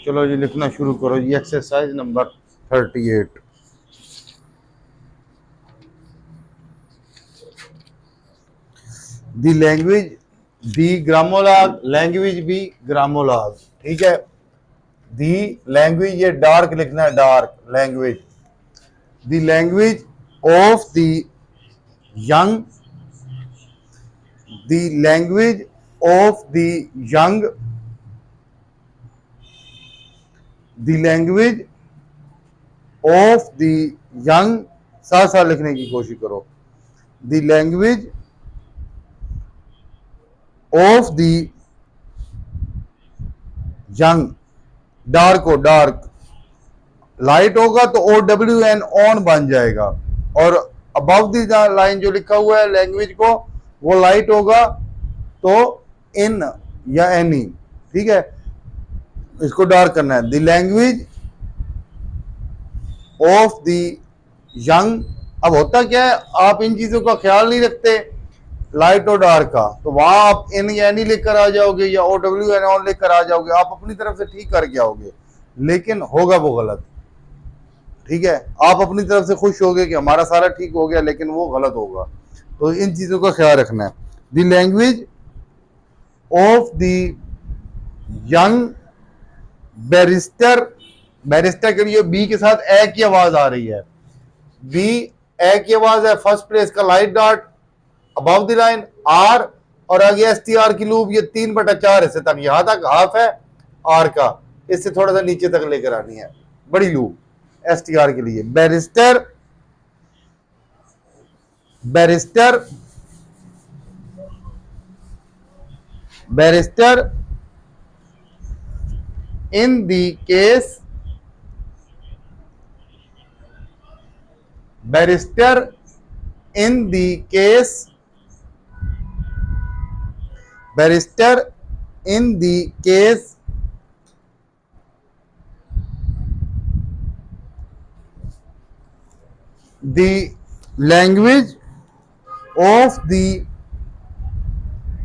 चलो जी लिखना शुरू करो जी। Exercise number 38। The language the grammalogue, language भी ग्रामोलॉग। ठीक है, दी लैंग्वेज, ये डार्क लिखना है, dark language. The language of the young, the language of the young, the language of the young, साथ साथ लिखने की कोशिश करो। The language of the young, dark हो, डार्क, लाइट होगा तो ओ डब्ल्यू एन ऑन बन जाएगा, और अबव दी लाइन जो लिखा हुआ है लैंग्वेज को, वो लाइट होगा तो इन या एनी। ठीक है, इसको डार्क करना है। The language of the young. अब होता क्या है, आप इन चीजों का ख्याल नहीं रखते, लाइट और डार्क का, तो वहां आप इन या एनी लेकर आ जाओगे या ओ डब्ल्यू एन ऑन लेकर आ जाओगे, आप अपनी तरफ से ठीक करके आओगे, लेकिन होगा वो गलत। ठीक है, आप अपनी तरफ से खुश होगे कि हमारा सारा ठीक हो गया, लेकिन वो गलत होगा। तो इन चीजों का ख्याल रखना है। The language of the young barrister, barrister के लिए बी के साथ ए की आवाज आ रही है, बी ए की आवाज है। फर्स्ट प्लेस का light dot above the line R, और आगे एस टी आर की लूप, ये 3/4 हिस्से तक, यहां तक हाफ है आर का, इससे थोड़ा सा नीचे तक लेकर आनी है बड़ी लूप एस टी आर के लिए। Barrister, barrister, barrister in the case, barrister in the case, barrister in the case the language of the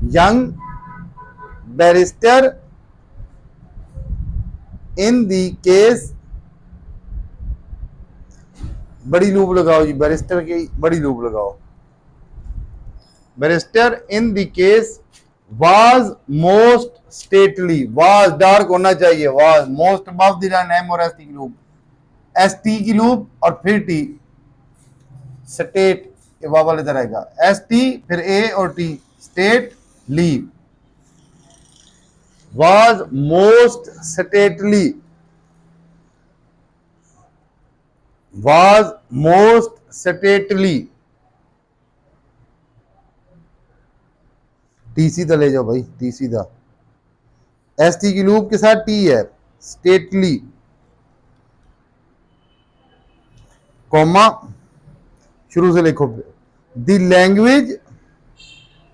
young barrister in the case, बड़ी लूप लगाओ जी, बैरिस्टर की बड़ी लूप लगाओ। Barrister in the case was most stately, was dark होना चाहिए, was most above the line M और S T की लूप, एस टी की लूप और फिर टी, स्टेट ये वावल इधर आएगा, एस टी फिर ए और T, stately, was most stately, was most stately, T सीधा ले जाओ भाई, टी सीधा, एस टी की लूप के साथ टी है, स्टेटली, कॉमा, शुरू से लिखो। The language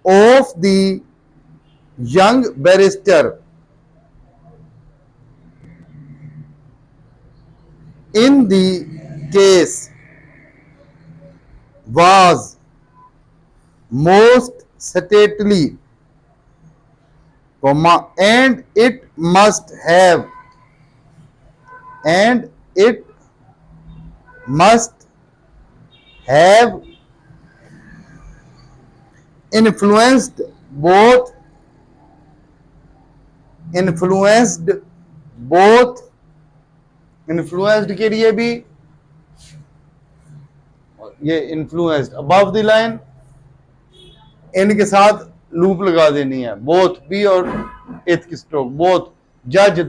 of the young barrister in the case was most stately, comma, and it must have, and it must have influenced both, influenced both, influenced के लिए भी ये influenced above the line, इनके साथ loop लगा देनी है, both B और एथ की स्ट्रोक, बोथ जज,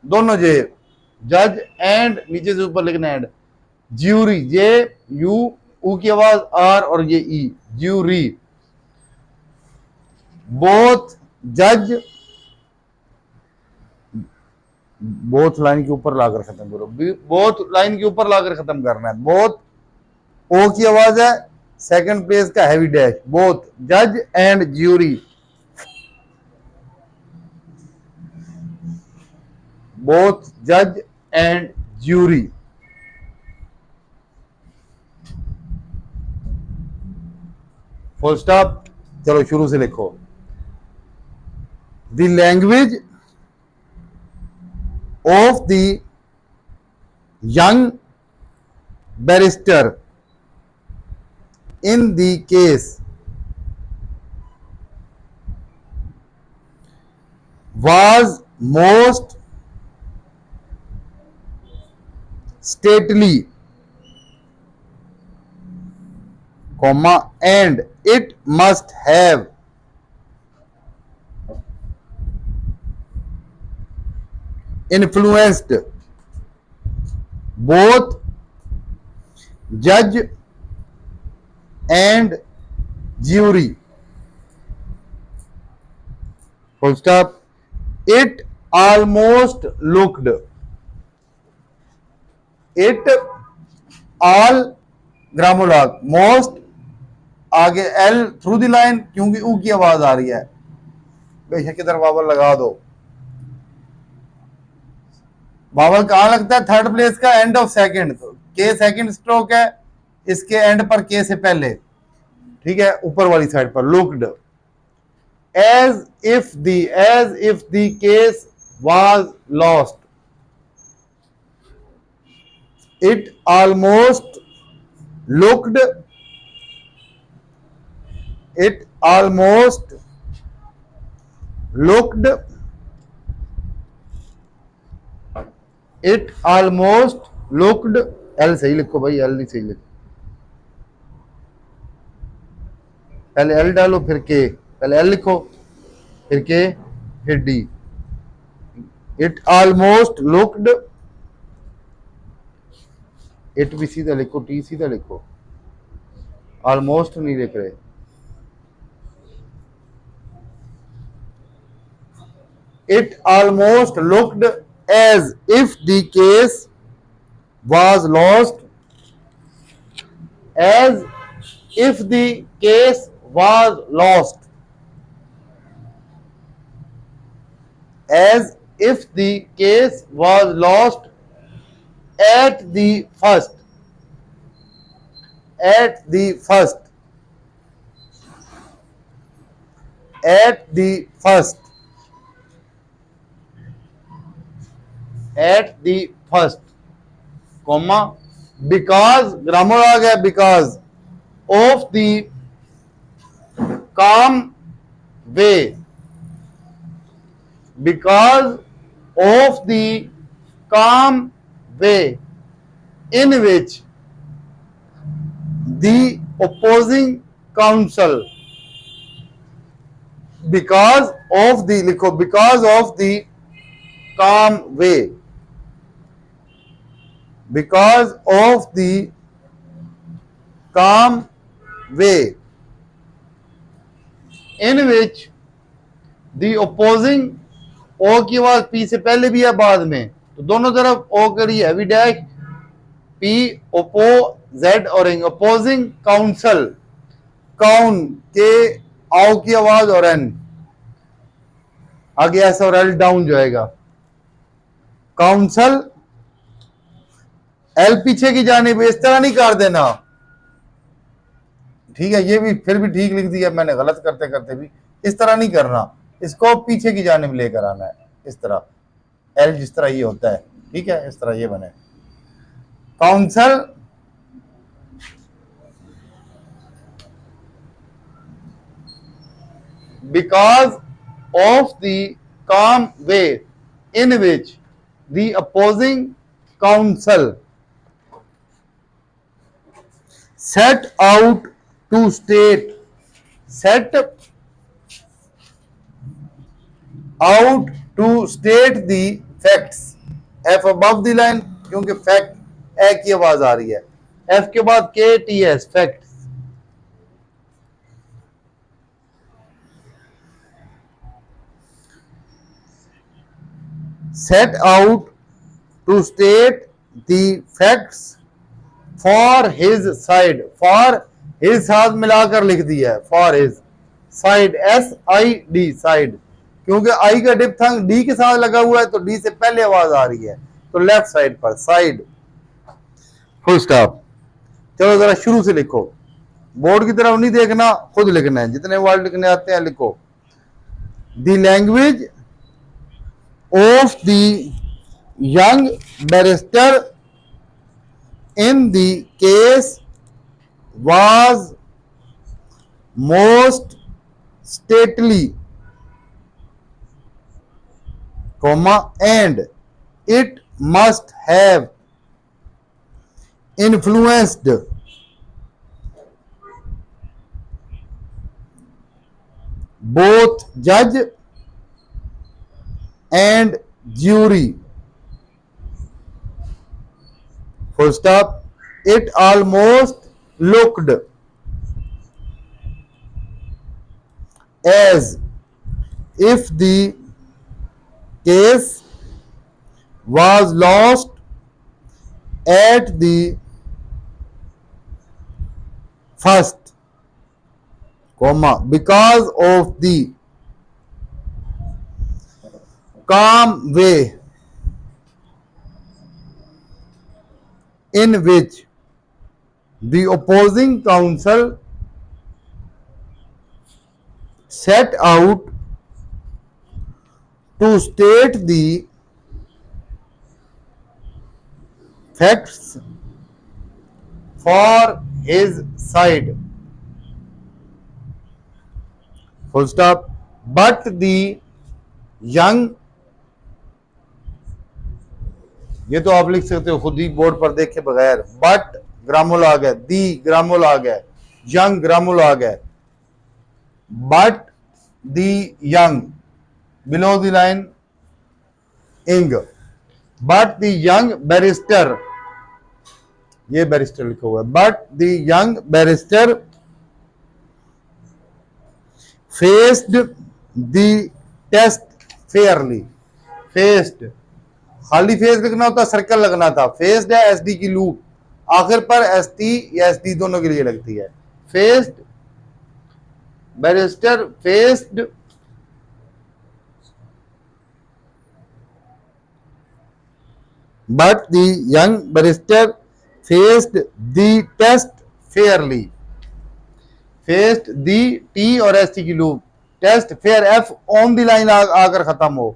दोनों जे, जज एंड नीचे से ऊपर लिखना एंड, ज्यूरी, जे यू ऊ की आवाज आर और ये ई, ज्यूरी, बोथ जज, बोथ लाइन के ऊपर लाकर खत्म करो, बोथ लाइन के ऊपर लाकर खत्म करना है। बोथ ओ की आवाज है, सेकंड प्लेस का हैवी डैश, बोथ जज एंड ज्यूरी, बोथ जज एंड ज्यूरी। Full stop. चलो शुरू से लिखो। The language of the young barrister in the case was most stately, comma, and it must have influenced both judge and jury. Full stop. It almost looked. It all grammar log most आगे L through the line क्योंकि ऊ की आवाज आ रही है, बेशक इधर vowel लगा दो। वावल कहां लगता है? थर्ड प्लेस का एंड ऑफ सेकंड। तो के सेकंड स्ट्रोक है, इसके एंड पर के से पहले, ठीक है, ऊपर वाली साइड पर looked. As if the case was lost, it almost looked, it almost looked, it almost looked, L सही लिखो भाई, एल नहीं सही लिखो, पहले एल डालो फिर के, पहले एल लिखो फिर के फिर D. it almost looked, it भी सीधा लिखो, टी सीधा लिखो, ऑलमोस्ट नहीं लिख रहे। It almost looked as if the case was lost, as if the case was lost, as if the case was lost at the first, at the first, at the first, at the first, comma, because grammar आ गया, because of the calm way, because of the calm way in which the opposing counsel, because of the लिखो, because of the calm way, because of the calm way in which the opposing, ओ की आवाज P से पहले भी है बाद में, तो दोनों तरफ ओ करी heavy dash, P Oppo Z और अपोजिंग काउंसल, काउन के आओ की आवाज और एन आगे एस और एल डाउन जाएगा, काउंसल एल पीछे की जानिब, इस तरह नहीं कर देना, ठीक है, ये भी फिर भी ठीक लिख दिया मैंने, गलत करते करते भी, इस तरह नहीं करना, इसको पीछे की जानिब लेकर आना है, इस तरह, एल जिस तरह ये होता है, ठीक है, इस तरह ये बने, counsel because of the calm way in which the opposing counsel set out to state, set out to state the facts, F above the line क्योंकि फैक्ट ए की आवाज आ रही है, एफ के बाद के T S, fact, set out to state the facts for his side, for his साथ मिलाकर लिख दिया है, for his side, SID side, क्योंकि आई का डिप्थंग डी के साथ लगा हुआ है तो डी से पहले आवाज आ रही है, तो लेफ्ट साइड पर, साइड, फुल स्टॉप। चलो जरा शुरू से लिखो, बोर्ड की तरफ नहीं देखना, खुद लिखना है, जितने वर्ड लिखने आते हैं लिखो। The language of the young barrister in the case was most stately, comma, and it must have influenced both judge and jury. Full stop. It almost looked as if the case was lost at the first, comma, because of the calm way in which the opposing counsel set out to state the facts for his side. Full stop. But the young, ये तो आप लिख सकते हो खुद ही board पर देखे बगैर, बट ग्रामोल आ गया, दी ग्रामोल आ गया, यंग ग्रामोल आ गया, but the young below the line ing, but the young barrister, ये बैरिस्टर लिखा हुआ है, but the young barrister faced the test fairly. Faced, खाली फेस लिखना होता, सर्कल लगना था, फेस्ड है एस डी की लूप, आखिर पर एस टी या एस डी दोनों के लिए लगती है। Faced, barrister faced but the young barrister faced the test fairly. Faced the T और एस टी की loop, test fair F on the line आकर खत्म हो,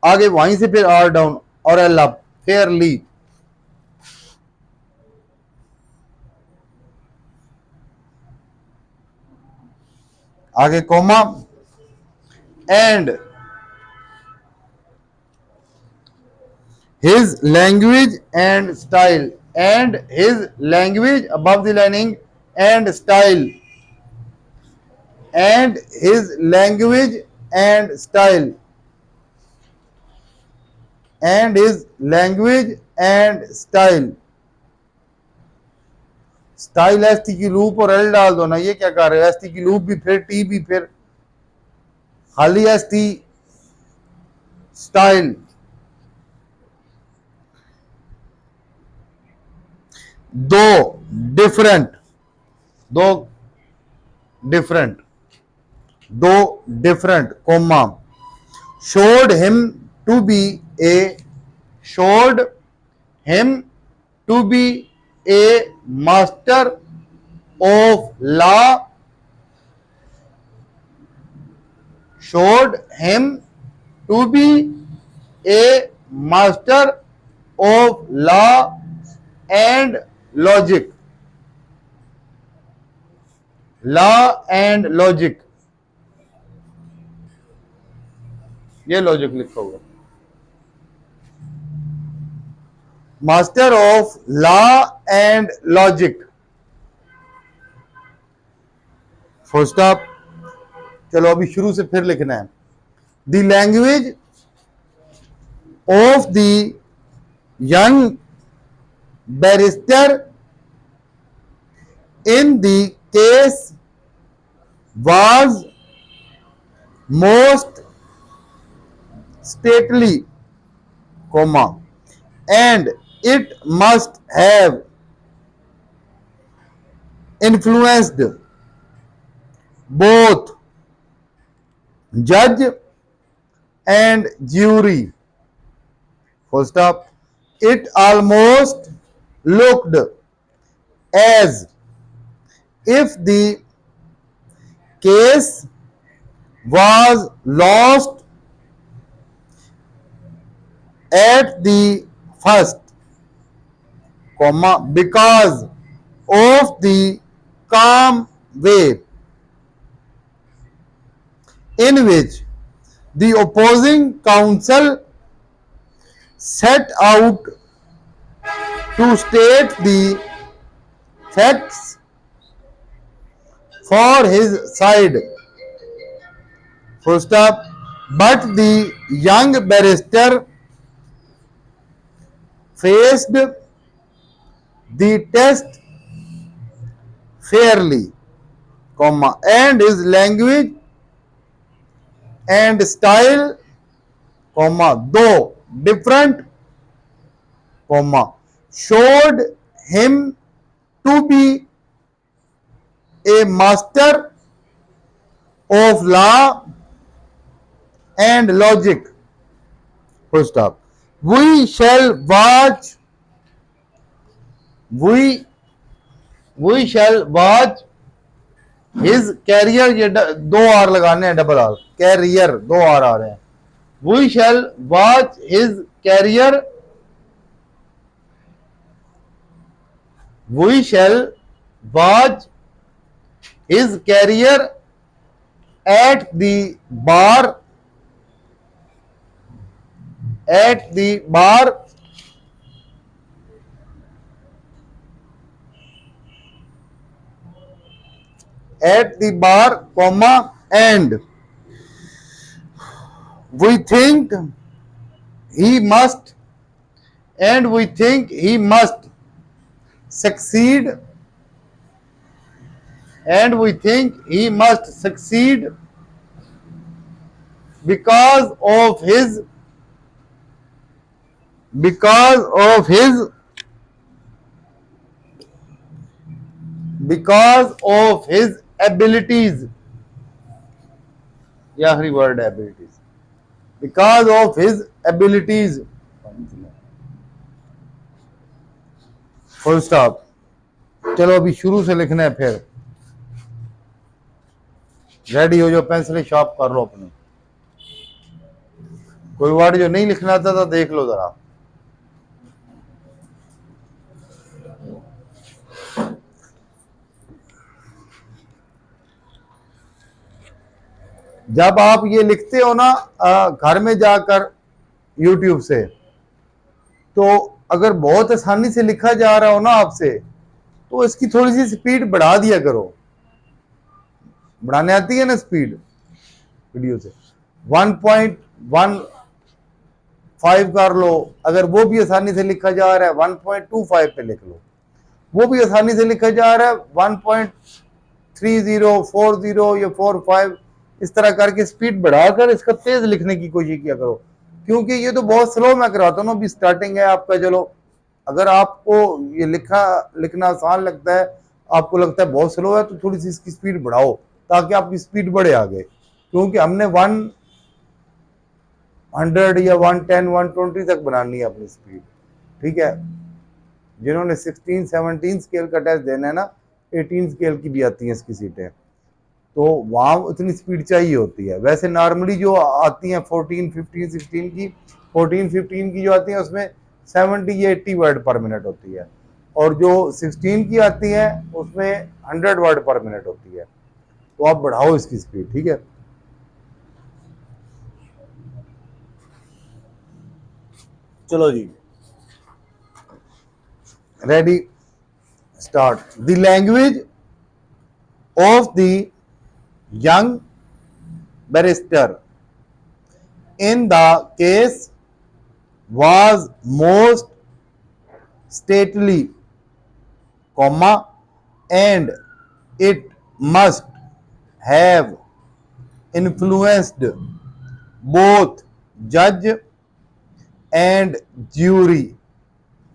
आगे वहीं से फिर आर डाउन और एल अप, फेयरली। आगे comma, and his language and style, and his language above the lining and style, and his language and style, and his language and style, style S T की loop और L डाल दो ना, ये क्या कर रहे हो, एस टी की लूप भी फिर टी भी फिर खाली एस टी, स्टाइल। दो डिफरेंट, दो डिफरेंट, दो different, comma, showed him to be a, showed him to be a master of law, showed him to be a master of law and logic, law and logic, ये logic लिखा हुआ, master of law and logic, full stop. चलो अभी शुरू से फिर लिखना है, the language of the young barrister in the case was most stately, comma, and it must have influenced both judge and jury, full stop. It almost looked as if the case was lost at the first, comma, because of the calm way in which the opposing counsel set out to state the facts for his side. Full stop. But the young barrister faced the test fairly, comma, and his language and style, comma, though different, comma, showed him to be a master of law and logic. Full stop. We shall watch. We we shall watch his career. ये दो are लगाने हैं, double R, career दो are आ रहे हैं. We shall watch his career. We shall watch his career at the bar. At the bar. At the bar, comma, and we think he must, and we think he must succeed, and we think he must succeed because of his because of his because of his abilities. ये आखिरी word है, abilities. Because of his abilities. Full stop. चलो अभी शुरू से लिखना है, फिर रेडी हो जाओ, पेंसिल शार्प कर लो अपनी. कोई वर्ड जो नहीं लिखना आता तो देख लो जरा. जब आप ये लिखते हो ना घर में जाकर YouTube से, तो अगर बहुत आसानी से लिखा जा रहा हो ना आपसे, तो इसकी थोड़ी सी स्पीड बढ़ा दिया करो. बढ़ाने आती है ना स्पीड वीडियो से, 1.15 कर लो. अगर वो भी आसानी से लिखा जा रहा है 1.25 पे लिख लो. वो भी आसानी से लिखा जा रहा है 1.30, 40 या 45, इस तरह करके स्पीड बढ़ाकर इसका तेज लिखने की कोशिश किया करो. क्योंकि ये तो बहुत स्लो मैं कराता हूँ ना, अभी स्टार्टिंग है आपका. चलो अगर आपको ये लिखना आसान लगता है, आपको लगता है बहुत स्लो है, तो थोड़ी सी इसकी स्पीड बढ़ाओ ताकि आपकी स्पीड बढ़े आगे. क्योंकि हमने 100 या 110, 120 तक बनानी है अपनी स्पीड. ठीक है. जिन्होंने 16, 17 स्केल का टेस्ट देना है ना, 18 स्केल की भी आती हैं इसकी सीटें, तो वहाँ उतनी स्पीड चाहिए होती है. वैसे नॉर्मली जो आती हैं 14, 15, 16 की, 14, 15 की जो आती हैं उसमें 70 या 80 वर्ड पर मिनट होती है, और जो 16 की आती है उसमें 100 वर्ड पर मिनट होती है. तो आप बढ़ाओ इसकी स्पीड. ठीक है. चलो जी, ready, start. The language of the young barrister in the case was most stately, comma, and it must have influenced both judge and jury.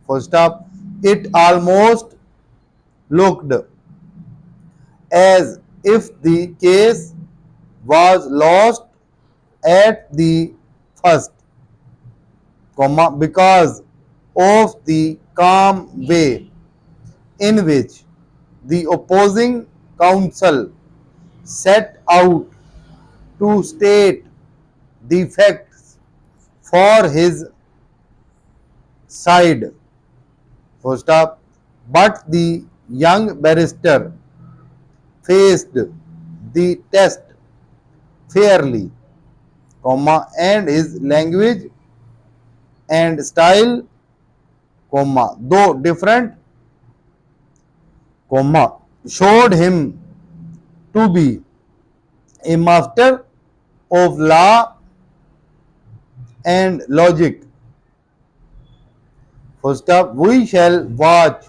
Full stop. It almost looked as if the case was lost at the first, comma, because of the calm way in which the opposing counsel set out to state the facts for his side, full stop. But the young barrister faced the test fairly, comma, and his language and style, comma, though different, comma, showed him to be a master of law and logic. First up, we shall watch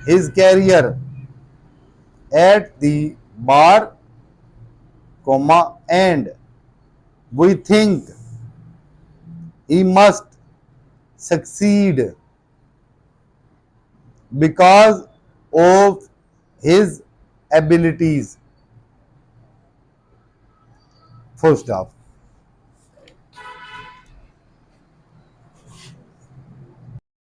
his career at the bar, comma, and we think he must succeed because of his abilities. Full stop.